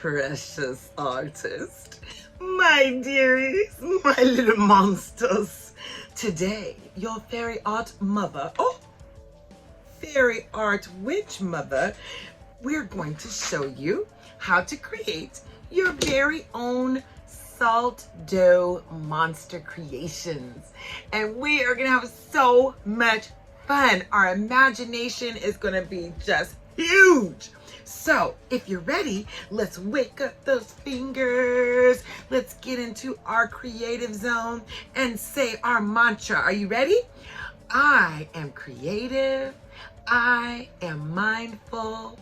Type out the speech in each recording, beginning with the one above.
precious artist, my dearies, my little monsters. Today, your fairy art mother, fairy art witch mother, we're going to show you how to create your very own salt dough monster creations. And we are gonna have so much fun. Our imagination is gonna be just huge. So if you're ready, let's wake up those fingers. Let's get into our creative zone and say our mantra. Are you ready? I am creative. I am mindful.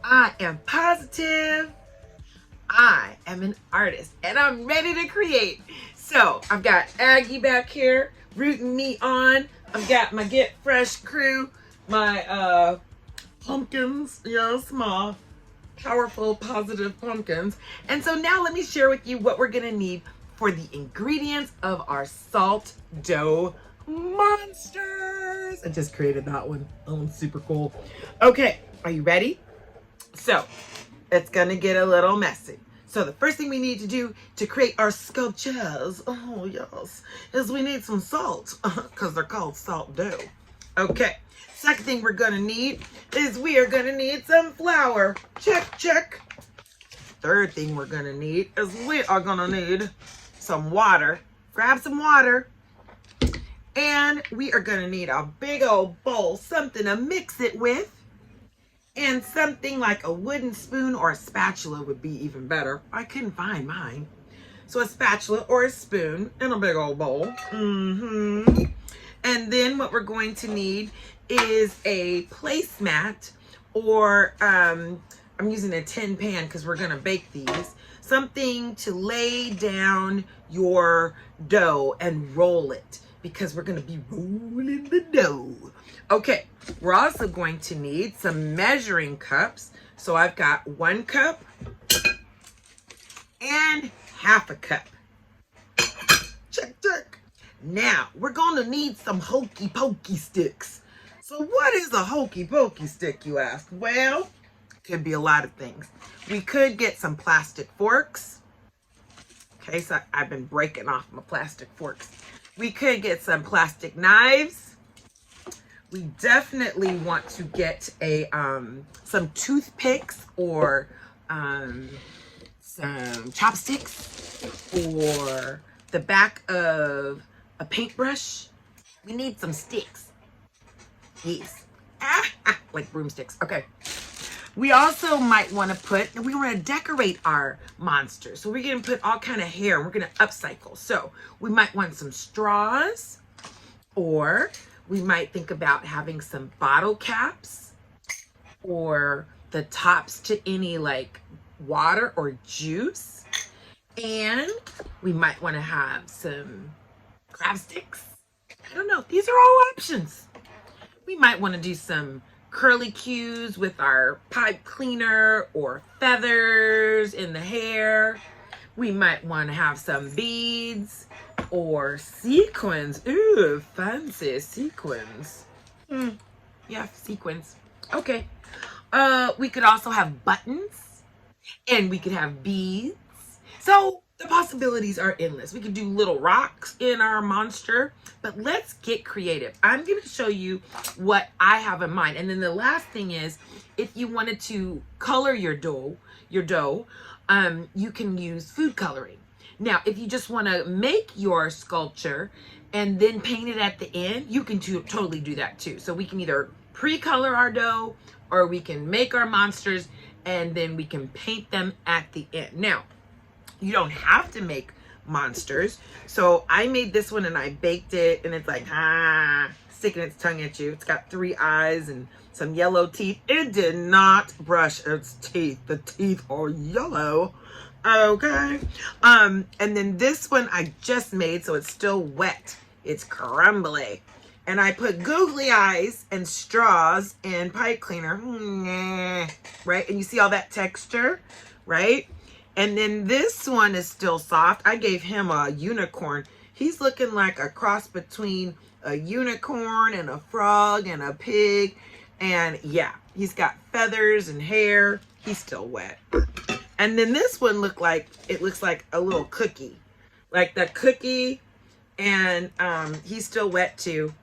I am positive. I am an artist and I'm ready to create. So I've got Aggie back here rooting me on. I've got my Get Fresh crew, my pumpkins, yes, my powerful, positive pumpkins. And so now let me share with you what we're gonna need for the ingredients of our salt dough monsters. I just created that one. That one's super cool. Okay, are you ready? So it's gonna get a little messy. So the first thing we need to do to create our sculptures, oh yes, is we need some salt, because they're called salt dough. Okay, second thing we're gonna need is we are gonna need some flour. Check, check. Third thing we're gonna need is we are gonna need some water. Grab some water. And we are gonna need a big old bowl, something to mix it with. And something like a wooden spoon or a spatula would be even better. I couldn't find mine. So a spatula or a spoon and a big old bowl. And then what we're going to need is a placemat, or I'm using a tin pan because we're gonna bake these. Something to lay down your dough and roll it, because we're gonna be rolling the dough. Okay, we're also going to need some measuring cups. So I've got 1 cup and half a cup. Check, check. Now, we're gonna need some hokey pokey sticks. So what is a hokey pokey stick, you ask? Well, could be a lot of things. We could get some plastic forks. Okay, so I've been breaking off my plastic forks. We could get some plastic knives. We definitely want to get a some toothpicks or some chopsticks, or the back of a paintbrush. We need some sticks. Yes. Like broomsticks. Okay. We also might want to we want to decorate our monster. So we're going to put all kind of hair and we're going to upcycle. So we might want some straws, or we might think about having some bottle caps, or the tops to any like water or juice. And we might want to have some crab sticks. I don't know. These are all options. We might want to do some curly cues with our pipe cleaner, or feathers in the hair. We might want to have some beads or sequins. Ooh, fancy sequins. Yeah, sequins. Okay. We could also have buttons, and we could have beads. So the possibilities are endless. We could do little rocks in our monster, but let's get creative. I'm going to show you what I have in mind. And then the last thing is, if you wanted to color your dough, you can use food coloring. Now, if you just want to make your sculpture and then paint it at the end, you can totally do that too. So we can either pre-color our dough, or we can make our monsters and then we can paint them at the end. Now, you don't have to make monsters. So I made this one and I baked it, and it's like, sticking its tongue at you. It's got 3 eyes and some yellow teeth. It did not brush its teeth. The teeth are yellow. Okay. And then this one I just made, so it's still wet. It's crumbly. And I put googly eyes and straws and pipe cleaner. Right? And you see all that texture, right? And then this one is still soft. I gave him a unicorn. He's looking like a cross between a unicorn and a frog and a pig. And yeah, he's got feathers and hair. He's still wet. And then this one looks like a little cookie. Like the cookie, and he's still wet too.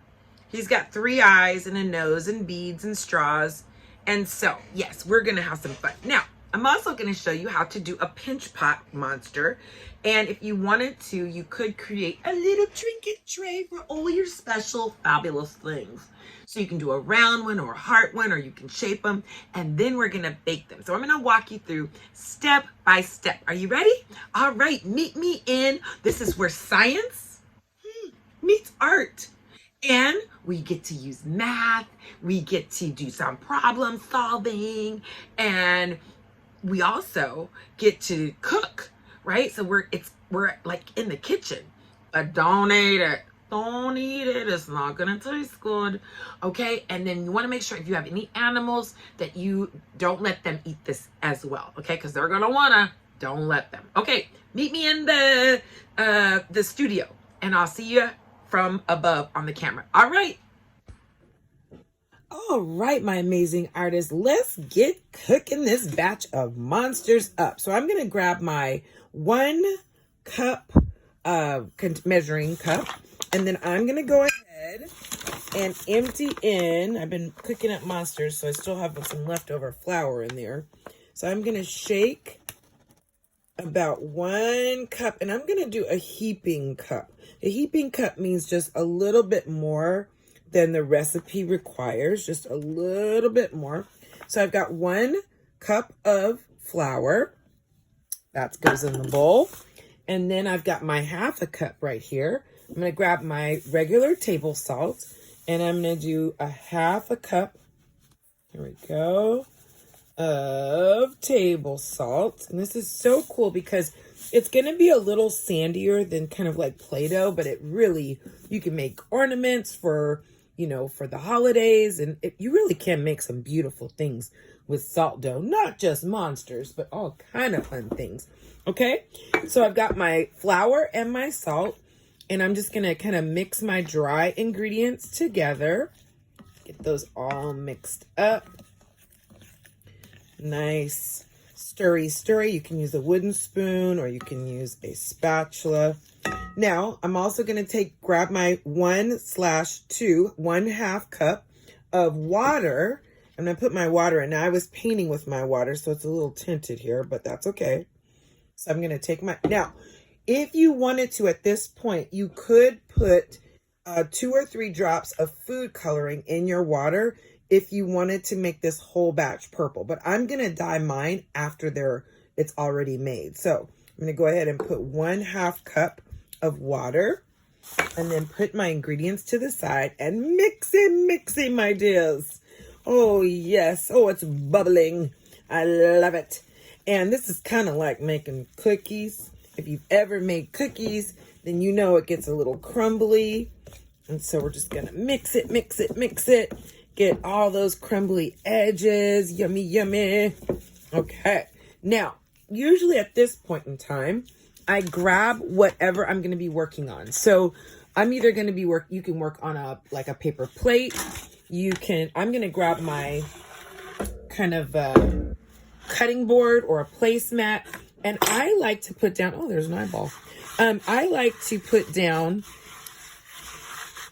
He's got 3 eyes and a nose and beads and straws. And so, yes, we're going to have some fun. Now, I'm also going to show you how to do a pinch pot monster. And if you wanted to, you could create a little trinket tray for all your special, fabulous things. So you can do a round one or a heart one, or you can shape them. And then we're going to bake them. So I'm going to walk you through step by step. Are you ready? All right, meet me in. This is where science meets art. And we get to use math, we get to do some problem solving, and we also get to cook, right? So we're like in the kitchen. Don't eat it. Don't eat it. It's not gonna taste good. Okay, and then you want to make sure if you have any animals that you don't let them eat this as well. Okay, because they're gonna wanna. Don't let them. Okay, meet me in the studio, and I'll see you from above on the camera. All right. All right, my amazing artists, let's get cooking this batch of monsters up. So I'm going to grab my 1 cup measuring cup, and then I'm going to go ahead and empty in. I've been cooking up monsters, so I still have some leftover flour in there. So I'm going to shake about 1 cup, and I'm going to do a heaping cup. A heaping cup means just a little bit more than the recipe requires, just a little bit more. So I've got 1 cup of flour. That goes in the bowl. And then I've got my 1/2 cup right here. I'm going to grab my regular table salt, and I'm going to do a 1/2 cup. Here we go. Of table salt. And this is so cool because it's going to be a little sandier than kind of like Play-Doh, but it really, you can make ornaments for, you know, for the holidays, and you really can make some beautiful things with salt dough, not just monsters, but all kind of fun things. Okay, so I've got my flour and my salt, and I'm just going to kind of mix my dry ingredients together. Get those all mixed up. Nice stirry. You can use a wooden spoon, or you can use a spatula. Now, I'm also going to grab my 1/2 cup of water. I'm going to put my water in. Now, I was painting with my water, so it's a little tinted here, but that's okay. So I'm going to take now, if you wanted to at this point, you could put 2 or 3 drops of food coloring in your water if you wanted to make this whole batch purple. But I'm going to dye mine after it's already made. So I'm going to go ahead and put 1/2 cup of water, and then put my ingredients to the side and mix it, my dears. Oh, yes. Oh, it's bubbling. I love it. And this is kind of like making cookies. If you've ever made cookies, then you know it gets a little crumbly. And so we're just going to mix it. Get all those crumbly edges. Yummy, yummy. Okay. Now, usually at this point in time, I grab whatever I'm going to be working on. So I'm either going to be you can work on a paper plate. I'm going to grab my kind of cutting board or a placemat. And I like to put down, oh, there's an eyeball. I like to put down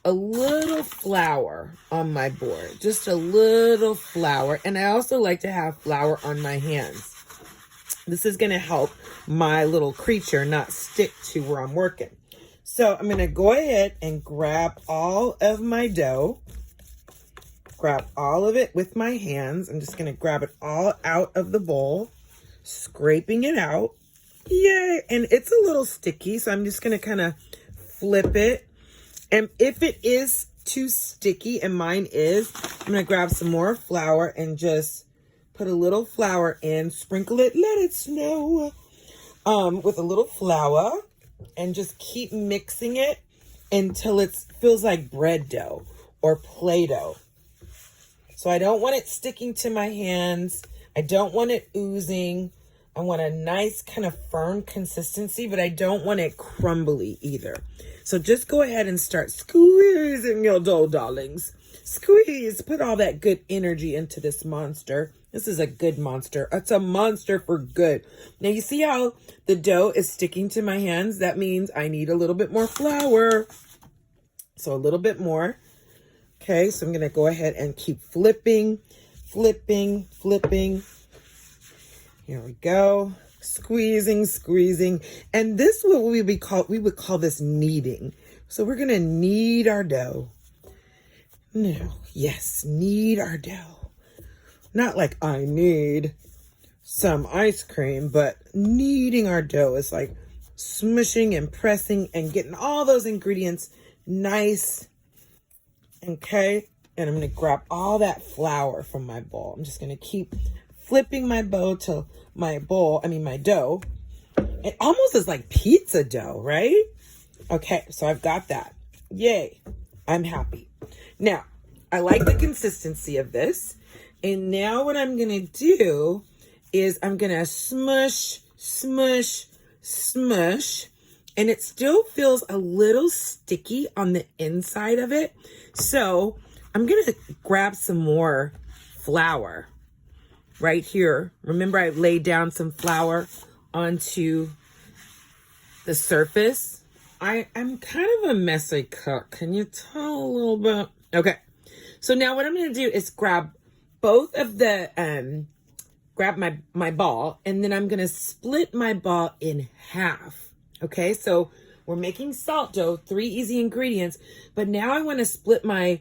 a little flour on my board, just a little flour. And I also like to have flour on my hands. This is going to help my little creature not stick to where I'm working. So I'm going to go ahead and grab all of my dough. Grab all of it with my hands. I'm just going to grab it all out of the bowl, scraping it out. Yay! And it's a little sticky, so I'm just going to kind of flip it. And if it is too sticky, and mine is, I'm going to grab some more flour and just put a little flour in, sprinkle it, let it snow with a little flour, and just keep mixing it until it feels like bread dough or Play-Doh. So I don't want it sticking to my hands. I don't want it oozing. I want a nice kind of firm consistency, but I don't want it crumbly either. So just go ahead and start squeezing your dough, darlings. Squeeze. Put all that good energy into this monster. This is a good monster. It's a monster for good. Now you see how the dough is sticking to my hands? That means I need a little bit more flour. So a little bit more. Okay, so I'm going to go ahead and keep flipping, flipping, flipping. Here we go. Squeezing, squeezing. And this what we would call this kneading. So we're going to knead our dough. No, yes, knead our dough. Not like I need some ice cream, but kneading our dough is like smushing and pressing and getting all those ingredients nice. Okay, and I'm going to grab all that flour from my bowl. I'm just going to keep flipping my bowl till my dough. It almost is like pizza dough, right? Okay, so I've got that. Yay, I'm happy. Now, I like the consistency of this. And now what I'm going to do is I'm going to smush, smush, smush. And it still feels a little sticky on the inside of it. So I'm going to grab some more flour right here. Remember I laid down some flour onto the surface. I'm kind of a messy cook. Can you tell a little bit? Okay. So now what I'm going to do is grab both of the, grab my ball, and then I'm going to split my ball in half. Okay. So we're making salt dough, 3 easy ingredients, but now I want to split my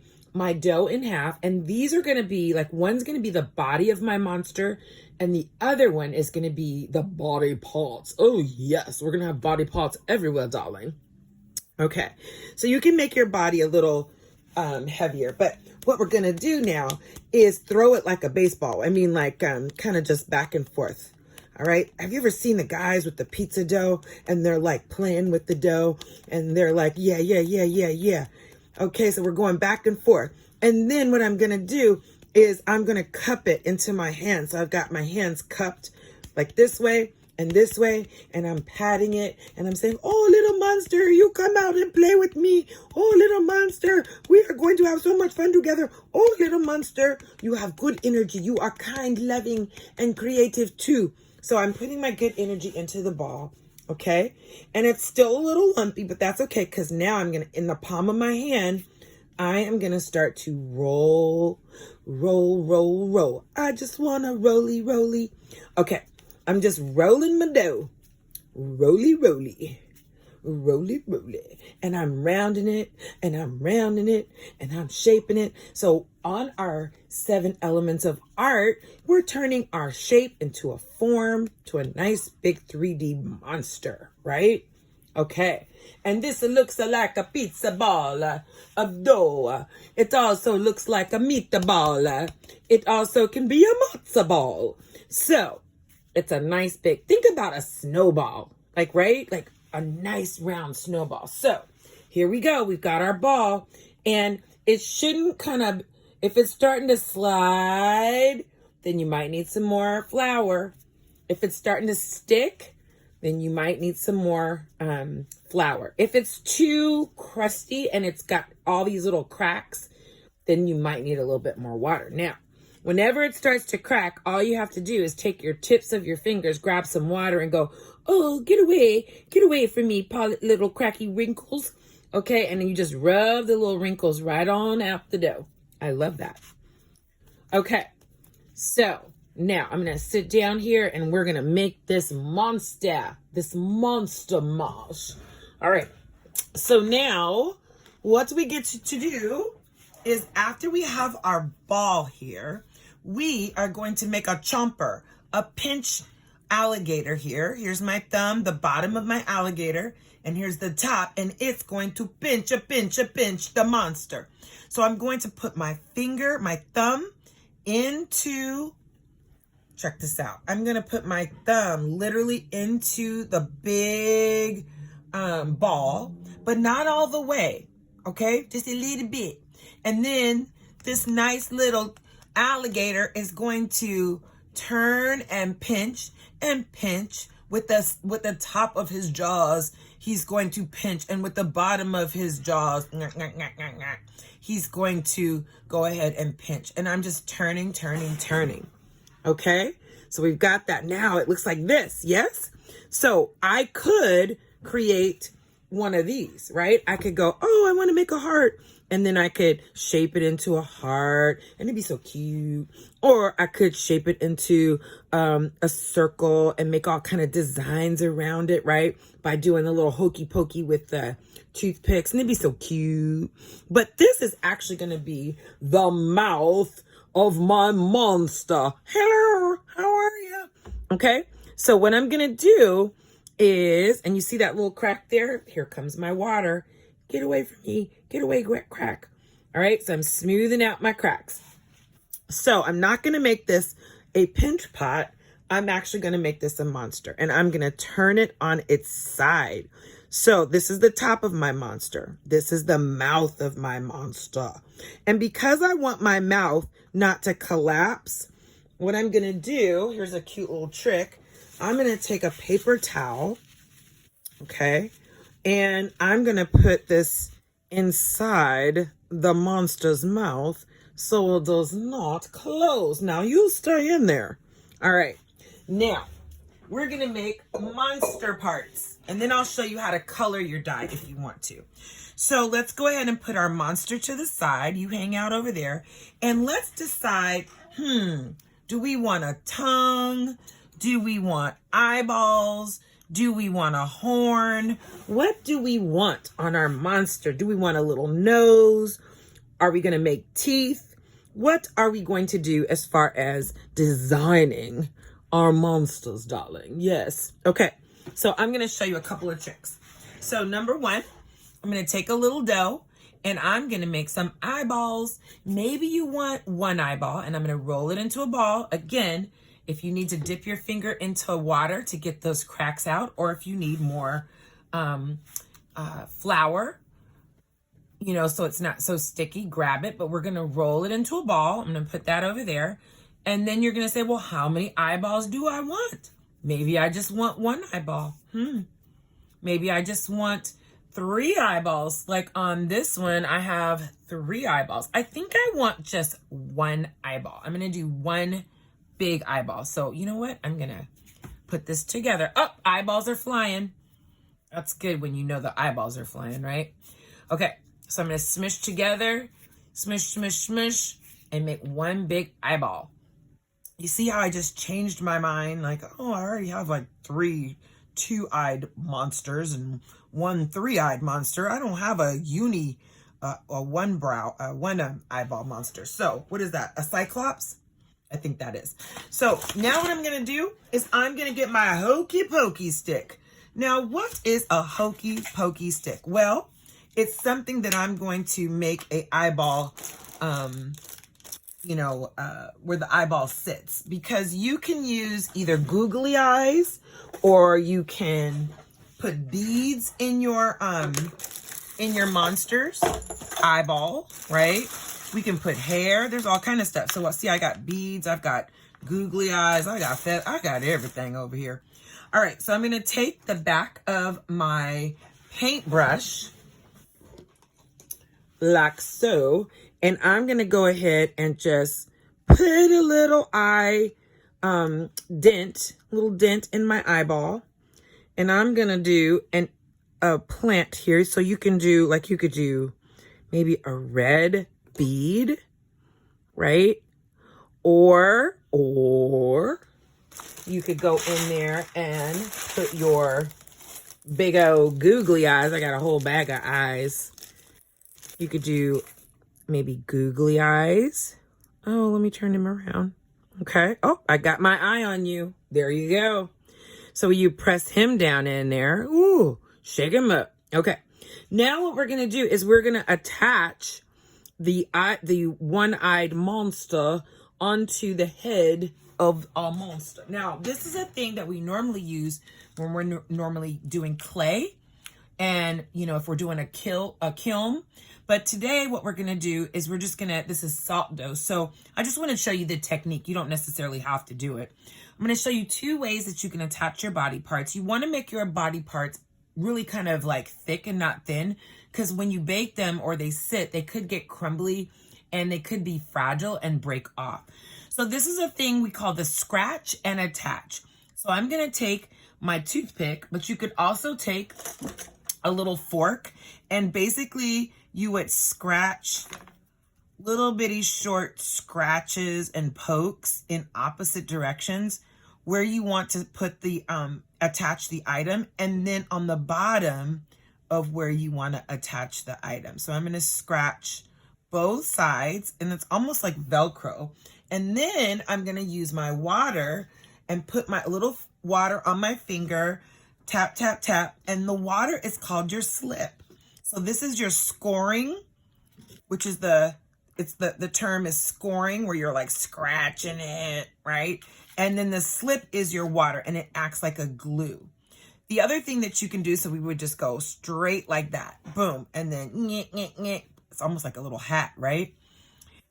dough in half. And these are going to be like, one's going to be the body of my monster, and the other one is going to be the body parts. Oh yes. We're going to have body parts everywhere, darling. Okay, so you can make your body a little heavier, but what we're gonna do now is throw it like a baseball. I mean, like kind of just back and forth. All right, have you ever seen the guys with the pizza dough and they're like playing with the dough and they're like, yeah, yeah, yeah, yeah, yeah. Okay, so we're going back and forth. And then what I'm gonna do is I'm gonna cup it into my hands. So I've got my hands cupped like this way and I'm patting it and I'm saying, oh, little monster, you come out and play with me. Oh, little monster, we are going to have so much fun together. Oh, little monster, you have good energy. You are kind, loving, and creative too. So I'm putting my good energy into the ball, okay? And it's still a little lumpy, but that's okay, because now I'm going to, in the palm of my hand, I am going to start to roll, roll, roll, roll. I just want to roly, roly. Okay. I'm just rolling my dough, roly, roly, roly, roly. And I'm rounding it, and I'm rounding it, and I'm shaping it. So on our 7 elements of art, we're turning our shape into a form, to a nice big 3D monster, right? Okay. And this looks like a pizza ball of dough. It also looks like a meatball. It also can be a matzo ball. So it's a nice big, think about a snowball, like, right? Like a nice round snowball. So here we go. We've got our ball, and it shouldn't kind of, if it's starting to slide, then you might need some more flour. If it's starting to stick, then you might need some more flour. If it's too crusty and it's got all these little cracks, then you might need a little bit more water. Now, whenever it starts to crack, all you have to do is take your tips of your fingers, grab some water, and go, oh, get away from me, little cracky wrinkles. Okay, and then you just rub the little wrinkles right on out the dough. I love that. Okay, so now I'm going to sit down here and we're going to make this monster mash. All right, so now what we get to do is, after we have our ball here, we are going to make a chomper, a pinch alligator here. Here's my thumb, the bottom of my alligator, and here's the top, and it's going to pinch the monster. So I'm going to put my finger, my thumb into, check this out. I'm going to put my thumb literally into the big ball, but not all the way, okay? Just a little bit. And then this nice little alligator is going to turn and pinch with the top of his jaws he's going to pinch, and with the bottom of his jaws, he's going to go ahead and pinch. And I'm just turning. Okay, so we've got that. Now it looks like this, yes? So I could create one of these, right? I could go, oh, I want to make a heart. And then I could shape it into a heart and it'd be so cute. Or I could shape it into a circle and make all kind of designs around it, right? By doing a little hokey pokey with the toothpicks, and it'd be so cute. But this is actually going to be the mouth of my monster. Hello, how are you? Okay, so what I'm going to do is, and you see that little crack there? Here comes my water. Get away from me. Get away, crack. All right, so I'm smoothing out my cracks. So I'm not going to make this a pinch pot. I'm actually going to make this a monster, and I'm going to turn it on its side. So this is the top of my monster. This is the mouth of my monster. And because I want my mouth not to collapse, what I'm going to do, here's a cute little trick. I'm going to take a paper towel, okay, and I'm going to put this inside the monster's mouth so it does not close. Now, you stay in there. All right. Now, we're going to make monster parts, and then I'll show you how to color your die if you want to. So let's go ahead and put our monster to the side. You hang out over there, and let's decide, do we want a tongue? Do we want eyeballs? Do we want a horn? What do we want on our monster? Do we want a little nose? Are we going to make teeth? What are we going to do as far as designing our monsters, darling? Yes. Okay. So I'm going to show you a couple of tricks. So number one, I'm going to take a little dough and I'm going to make some eyeballs. Maybe you want one eyeball, and I'm going to roll it into a ball. Again, if you need to dip your finger into water to get those cracks out, or if you need more flour, you know, so it's not so sticky, grab it. But we're going to roll it into a ball. I'm going to put that over there. And then you're going to say, well, how many eyeballs do I want? Maybe I just want one eyeball. Maybe I just want 3 eyeballs. Like on this one, I have 3 eyeballs. I think I want just 1 eyeball. I'm going to do 1 big eyeball. So you know what? I'm going to put this together. Oh, eyeballs are flying. That's good when you know the eyeballs are flying, right? Okay, so I'm going to smush together, smush, and make 1 big eyeball. You see how I just changed my mind? Like, oh, I already have like 3 2-eyed monsters and 1 3-eyed monster. I don't have a one eyeball monster. So what is that? A cyclops? I think that is. So now what I'm going to do is I'm going to get my hokey pokey stick. Now, what is a hokey pokey stick? Well, it's something that I'm going to make a eyeball, where the eyeball sits, because you can use either googly eyes, or you can put beads in your monster's eyeball, right? We can put hair. There's all kind of stuff. So see, I got beads. I've got googly eyes. I got everything over here. All right, so I'm going to take the back of my paintbrush like so, and I'm going to go ahead and just put a little dent in my eyeball. And I'm going to do a plant here. So you can do, like, you could do maybe a red bead, right? Or you could go in there and put your big old googly eyes. I got a whole bag of eyes. You could do maybe googly eyes. Oh, let me turn him around. Okay. Oh, I got my eye on you. There you go. So you press him down in there. Ooh, shake him up. Okay. Now what we're going to do is we're going to attach the one-eyed monster onto the head of our monster. Now, this is a thing that we normally use when we're normally doing clay, and if we're doing a kiln. But today what we're going to do is this is salt dough. So I just want to show you the technique. You don't necessarily have to do it. I'm going to show you 2 ways that you can attach your body parts. You want to make your body parts really kind of like thick and not thin, because when you bake them or they sit, they could get crumbly and they could be fragile and break off. So this is a thing we call the scratch and attach. So I'm going to take my toothpick, but you could also take a little fork, and basically you would scratch little bitty short scratches and pokes in opposite directions where you want to put the attach the item, and then on the bottom of where you want to attach the item. So I'm going to scratch both sides, and it's almost like Velcro. And then I'm going to use my water and put my little water on my finger, tap, tap, tap, and the water is called your slip. So this is your scoring, which is the term is scoring, where you're like scratching it, right? And then the slip is your water, and it acts like a glue. The other thing that you can do, so we would just go straight like that, boom, and then nyeh, nyeh, nyeh. It's almost like a little hat, right?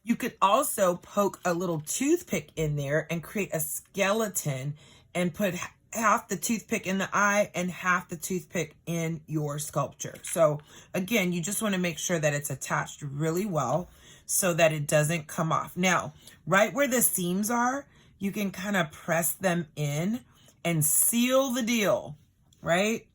You could also poke a little toothpick in there and create a skeleton and put half the toothpick in the eye and half the toothpick in your sculpture. So again, you just want to make sure that it's attached really well so that it doesn't come off. Now, right where the seams are, you can kind of press them in and seal the deal, right?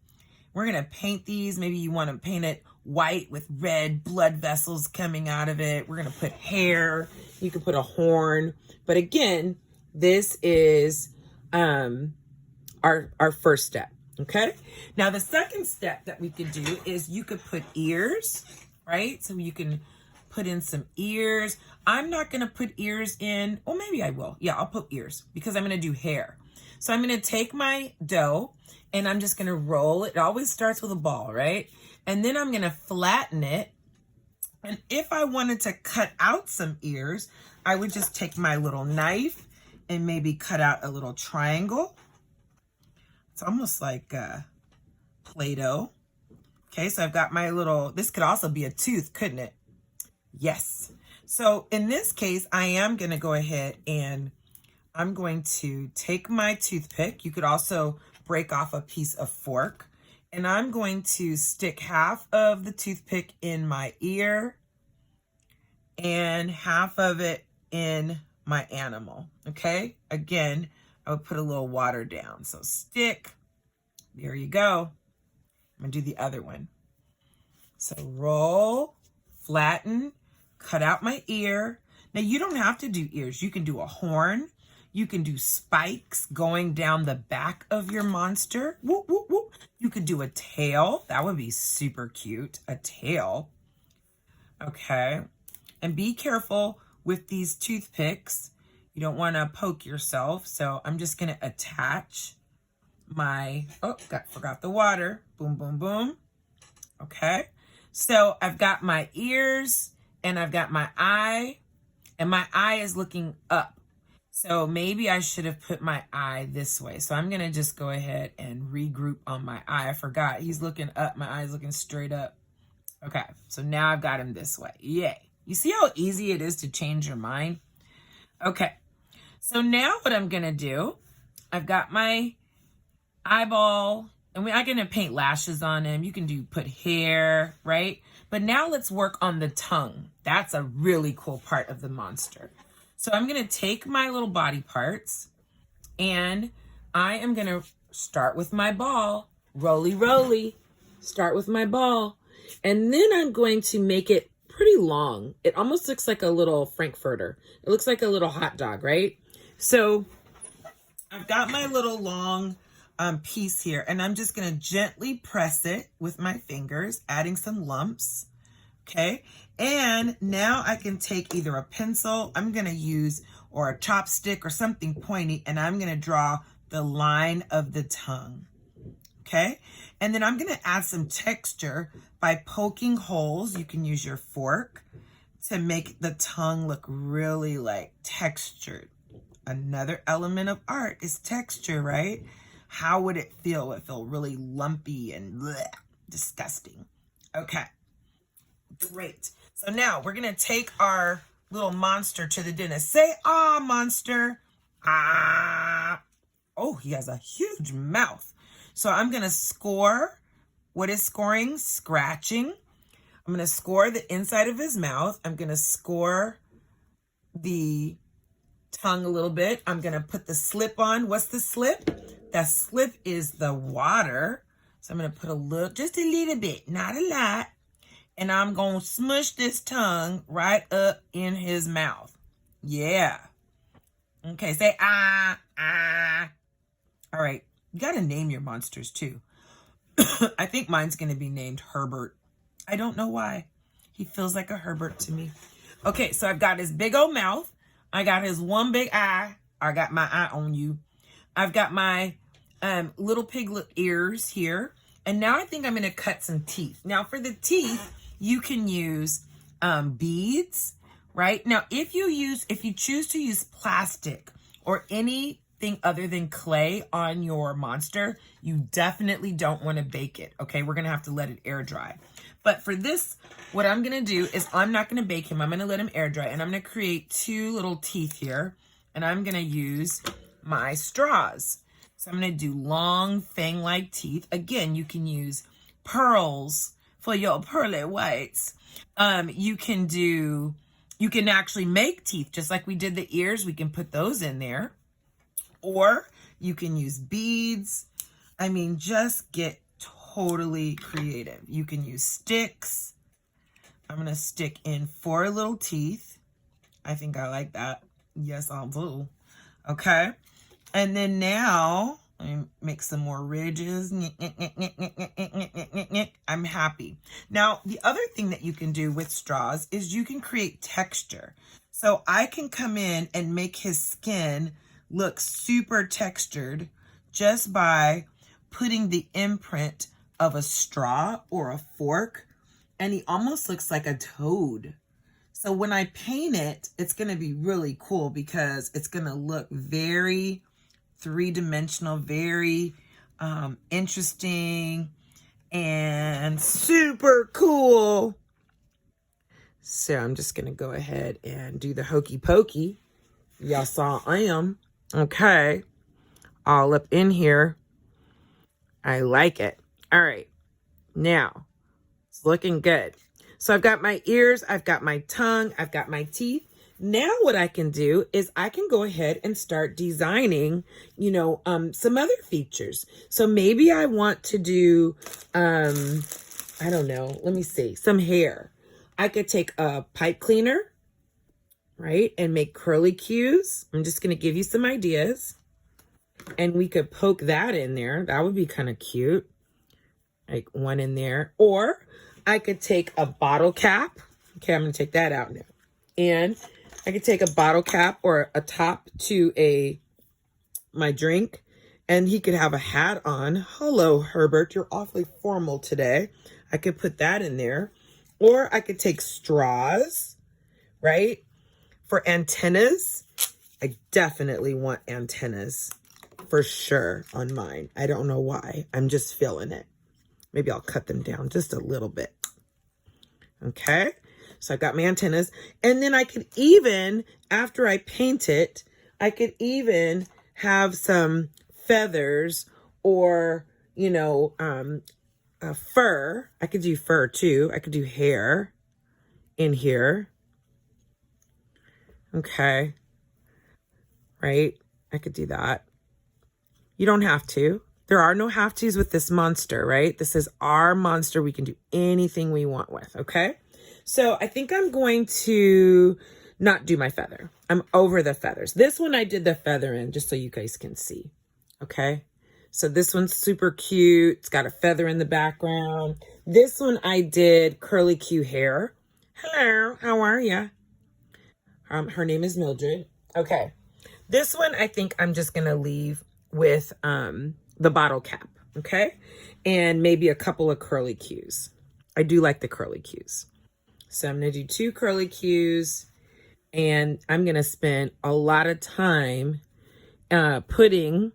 We're going to paint these. Maybe you want to paint it white with red blood vessels coming out of it. We're going to put hair. You can put a horn. But again, this is our first step, okay? Now, the second step that we could do is you could put ears, right? So you can put in some ears. I'm not going to put ears in. Well, maybe I will. Yeah, I'll put ears because I'm going to do hair. So I'm going to take my dough and I'm just going to roll it. It always starts with a ball, right? And then I'm going to flatten it. And if I wanted to cut out some ears, I would just take my little knife and maybe cut out a little triangle. It's almost like Play-Doh. Okay, so I've got my little, this could also be a tooth, couldn't it? Yes. So in this case, I am going to go ahead and I'm going to take my toothpick. You could also break off a piece of fork. And I'm going to stick half of the toothpick in my ear and half of it in my animal. Okay? Again, I would put a little water down. So stick. There you go. I'm going to do the other one. So roll, flatten, cut out my ear. Now, you don't have to do ears. You can do a horn. You can do spikes going down the back of your monster. Whoop, whoop, whoop. You could do a tail. That would be super cute. A tail. Okay. And be careful with these toothpicks. You don't want to poke yourself. So I'm just going to attach my, forgot the water. Boom, boom, boom. Okay. So I've got my ears and I've got my eye, and my eye is looking up. So maybe I should have put my eye this way. So I'm going to just go ahead and regroup on my eye. I forgot. He's looking up. My eye's looking straight up. Okay. So now I've got him this way. Yay. You see how easy it is to change your mind? Okay. So now what I'm going to do, I've got my eyeball, and I'm going to paint lashes on him. You can put hair, right? But now let's work on the tongue. That's a really cool part of the monster. So I'm going to take my little body parts and I am going to start with my ball. Roly, roly. Start with my ball. And then I'm going to make it pretty long. It almost looks like a little Frankfurter. It looks like a little hot dog, right? So I've got my little long piece here, and I'm just going to gently press it with my fingers, adding some lumps. Okay. And now I can take either a pencil, I'm going to use, or a chopstick or something pointy, and I'm going to draw the line of the tongue. Okay. And then I'm going to add some texture by poking holes. You can use your fork to make the tongue look really like textured. Another element of art is texture, right? How would it feel? It would feel really lumpy and bleh, disgusting. Okay. Great. So now we're going to take our little monster to the dentist. Say, ah, monster. Ah. Oh, he has a huge mouth. So I'm going to score What is scoring? Scratching. I'm going to score the inside of his mouth. I'm going to score the tongue a little bit. I'm going to put the slip on. What's the slip? That slip is the water. So I'm going to put a little, just a little bit, not a lot. And I'm going to smush this tongue right up in his mouth. Yeah. Okay, say ah, ah. All right, you got to name your monsters too. I think mine's going to be named Herbert. I don't know why. He feels like a Herbert to me. Okay, so I've got his big old mouth. I got his one big eye. I got my eye on you. I've got my little piglet ears here. And now I think I'm going to cut some teeth. Now for the teeth, you can use beads, right? Now if you choose to use plastic or anything other than clay on your monster, you definitely don't want to bake it, okay? We're going to have to let it air dry. But for this, what I'm going to do is I'm not going to bake him. I'm going to let him air dry, and I'm going to create two little teeth here, and I'm going to use my straws. So I'm going to do long fang-like teeth. Again, you can use pearls for your pearly whites. You can actually make teeth just like we did the ears. We can put those in there. Or you can use beads. I mean, just get totally creative. You can use sticks. I'm going to stick in 4 little teeth. I think I like that. Yes, I'll do. Okay. And then now, let me make some more ridges. I'm happy. Now, the other thing that you can do with straws is you can create texture. So I can come in and make his skin look super textured just by putting the imprint of a straw or a fork, and he almost looks like a toad. So when I paint it, it's going to be really cool because it's going to look very three-dimensional, very interesting, and super cool. So I'm just going to go ahead and do the hokey pokey. Y'all saw I am. Okay. All up in here. I like it. All right. Now, it's looking good. So I've got my ears, I've got my tongue, I've got my teeth. Now what I can do is I can go ahead and start designing, some other features. So maybe I want to do, I don't know, let me see, some hair. I could take a pipe cleaner, right, and make curly cues. I'm just going to give you some ideas. And we could poke that in there. That would be kind of cute. Like one in there. Or I could take a bottle cap. Okay, I'm going to take that out now. And I could take a bottle cap or a top to my drink. And he could have a hat on. Hello, Herbert. You're awfully formal today. I could put that in there. Or I could take straws, right? For antennas. I definitely want antennas for sure on mine. I don't know why. I'm just feeling it. Maybe I'll cut them down just a little bit. Okay. So I got my antennas. And then I could even, after I paint it, I could even have some feathers or, fur. I could do fur too. I could do hair in here. Okay. Right? I could do that. You don't have to. There are no have-tos with this monster, right? This is our monster. We can do anything we want with, okay? So I think I'm going to not do my feather. I'm over the feathers. This one I did the feather in just so you guys can see, okay? So this one's super cute. It's got a feather in the background. This one I did curly Q hair. Hello, how are ya? Her name is Mildred. Okay. This one I think I'm just going to leave with the bottle cap, okay? And maybe a couple of curly cues. I do like the curly cues. So I'm going to do 2 curly cues, and I'm going to spend a lot of time putting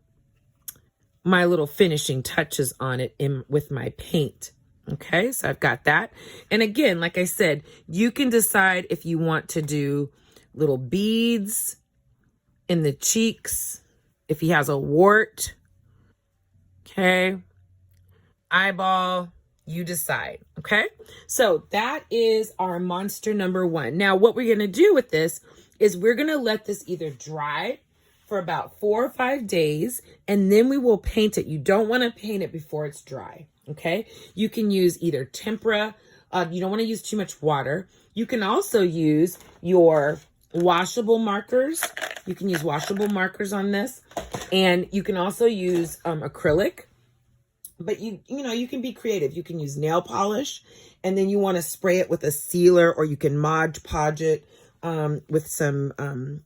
my little finishing touches on it with my paint. Okay, so I've got that. And again, like I said, you can decide if you want to do little beads in the cheeks, if he has a wart, okay, eyeball, You decide, okay? So that is our monster number 1. Now, what we're gonna do with this is we're gonna let this either dry for about 4 or 5 days, and then we will paint it. You don't wanna paint it before it's dry, okay? You can use either tempera. You don't wanna use too much water. You can also use your washable markers. You can use washable markers on this, and you can also use acrylic. But you know, you can be creative. You can use nail polish, and then you want to spray it with a sealer, or you can Mod Podge it with some,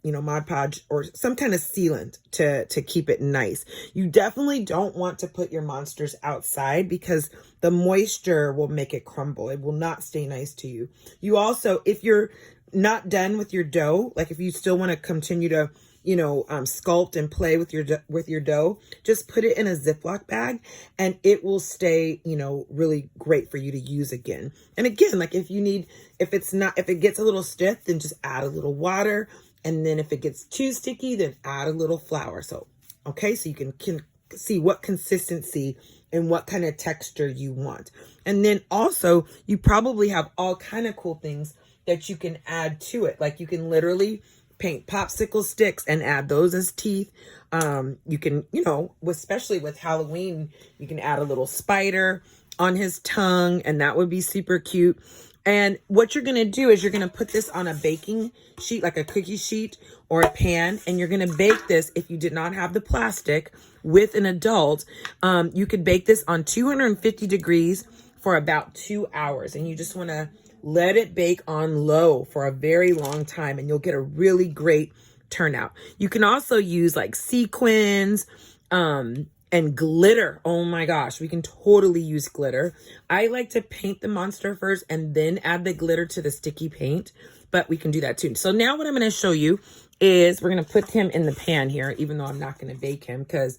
Mod Podge or some kind of sealant to keep it nice. You definitely don't want to put your monsters outside because the moisture will make it crumble. It will not stay nice to you. You also, if you're not done with your dough, like if you still want to continue to sculpt and play with your dough, just put it in a Ziploc bag and it will stay, really great for you to use again. And again, like if it gets a little stiff, then just add a little water. And then if it gets too sticky, then add a little flour. So, okay, so you can see what consistency and what kind of texture you want. And then also you probably have all kind of cool things that you can add to it. Like you can literally paint popsicle sticks and add those as teeth. You can, especially with Halloween, you can add a little spider on his tongue, and that would be super cute. And what you're going to do is you're going to put this on a baking sheet, like a cookie sheet or a pan, and you're going to bake this. If you did not have the plastic with an adult, you could bake this on 250 degrees for about 2 hours. And you just want to let it bake on low for a very long time, and you'll get a really great turnout. You can also use like sequins and glitter. Oh my gosh, we can totally use glitter. I like to paint the monster first and then add the glitter to the sticky paint, but we can do that too. So now what I'm going to show you is we're going to put him in the pan here, even though I'm not going to bake him because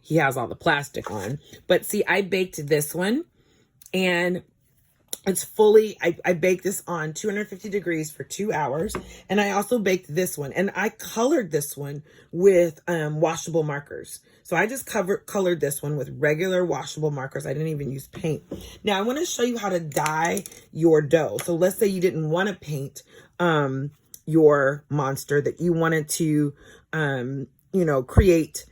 he has all the plastic on. But see, I baked this one, and it's fully, I baked this on 250 degrees for 2 hours. And I also baked this one, and I colored this one with washable markers. So I just colored this one with regular washable markers. I didn't even use paint. Now I want to show you how to dye your dough. So let's say you didn't want to paint your monster, that you wanted to, create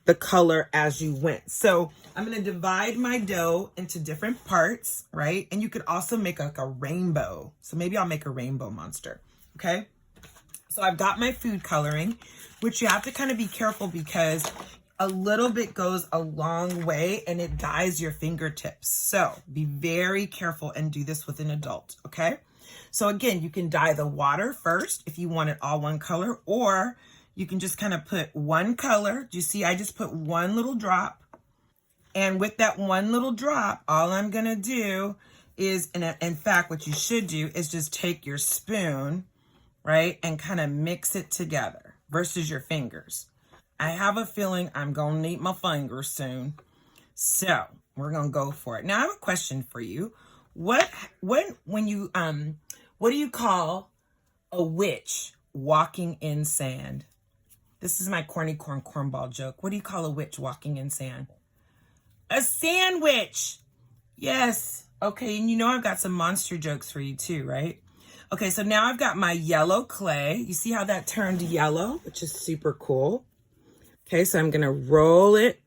the color as you went. So I'm going to divide my dough into different parts, right? And you could also make like a rainbow. So maybe I'll make a rainbow monster, okay? So I've got my food coloring, which you have to kind of be careful because a little bit goes a long way and it dyes your fingertips. So be very careful and do this with an adult, okay? So again, you can dye the water first if you want it all one color, or you can just kind of put one color. Do you see? I just put one little drop. And with that one little drop, all I'm going to do is, in fact, what you should do is just take your spoon, right, and kind of mix it together versus your fingers. I have a feeling I'm going to need my fingers soon. So we're going to go for it. Now I have a question for you. What do you call a witch walking in sand? This is my cornball joke. What do you call a witch walking in sand? A sandwich. Yes. Okay, and I've got some monster jokes for you too, right? Okay, so now I've got my yellow clay. You see how that turned yellow, which is super cool. Okay, so I'm gonna roll it.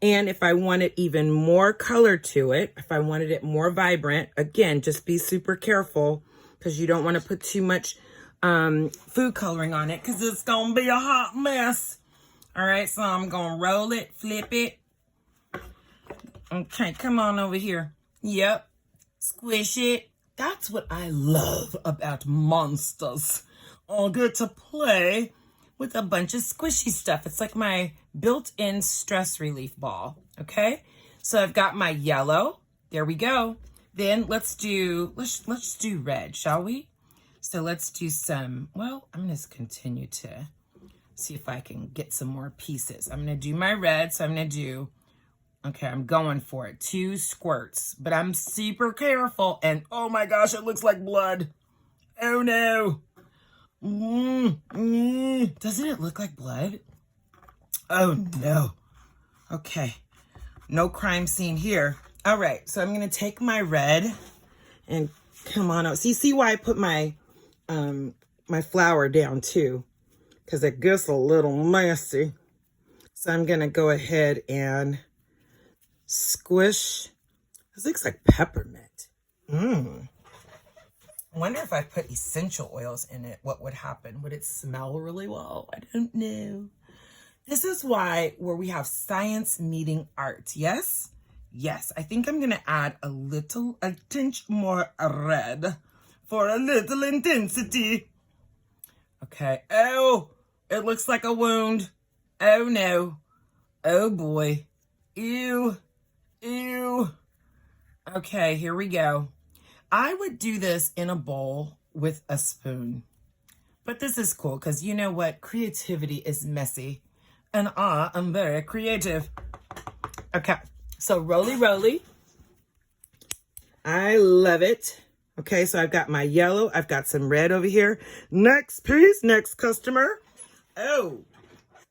And if I wanted even more color to it, if I wanted it more vibrant, again, just be super careful because you don't want to put too much food coloring on it because it's gonna be a hot mess. All right, so I'm gonna roll it, flip it. Okay, come on over here. Yep, squish it. That's what I love about monsters. I'll get to play with a bunch of squishy stuff. It's like my built-in stress relief ball, okay? So I've got my yellow. There we go. Then let's do red, shall we? So let's do some, well, I'm going to continue to see if I can get some more pieces. I'm going to do my red, so I'm going to do, okay, I'm going for it. 2 squirts, but I'm super careful, and oh my gosh, it looks like blood. Oh no. Doesn't it look like blood? Oh no. Okay, no crime scene here. All right, so I'm gonna take my red and come on out. See why I put my my flour down too, because it gets a little messy. So I'm gonna go ahead and squish. This looks like peppermint. I wonder if I put essential oils in it, what would happen? Would it smell really well? I don't know. This is why where we have science meeting art. Yes? Yes, I think I'm going to add a tinge more red for a little intensity. Okay. Oh, it looks like a wound. Oh, no. Oh, boy. Ew. Ew. Okay, here we go. I would do this in a bowl with a spoon. But this is cool because you know what? Creativity is messy. And I am very creative. Okay. So roly. I love it. Okay, so I've got my yellow. I've got some red over here. Next piece, next customer. Oh,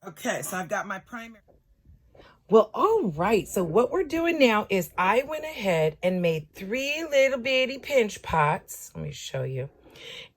okay, so I've got my primer. Well, all right. So what we're doing now is I went ahead and made 3 little bitty pinch pots. Let me show you.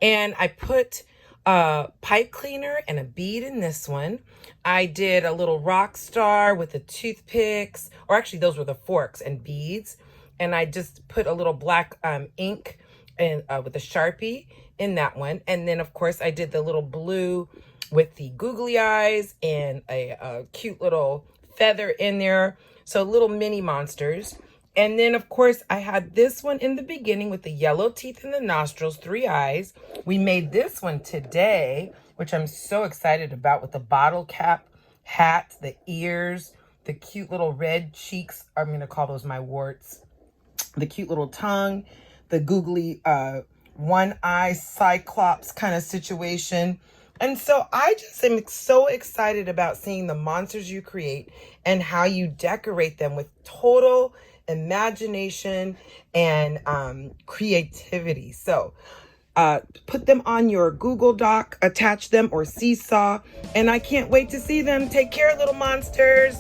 And I put a pipe cleaner and a bead in this one. I did a little rock star with the toothpicks, or actually those were the forks and beads. And I just put a little black ink and with a Sharpie in that one. And then of course I did the little blue with the googly eyes and a cute little feather in there. So little mini monsters. And then, of course, I had this one in the beginning with the yellow teeth in the nostrils, 3 eyes. We made this one today, which I'm so excited about, with the bottle cap hat, the ears, the cute little red cheeks. I'm going to call those my warts. The cute little tongue, the googly one eye cyclops kind of situation. And so I just am so excited about seeing the monsters you create and how you decorate them with total imagination and creativity. So put them on your Google Doc, attach them, or Seesaw, and I can't wait to see them. Take care, little monsters.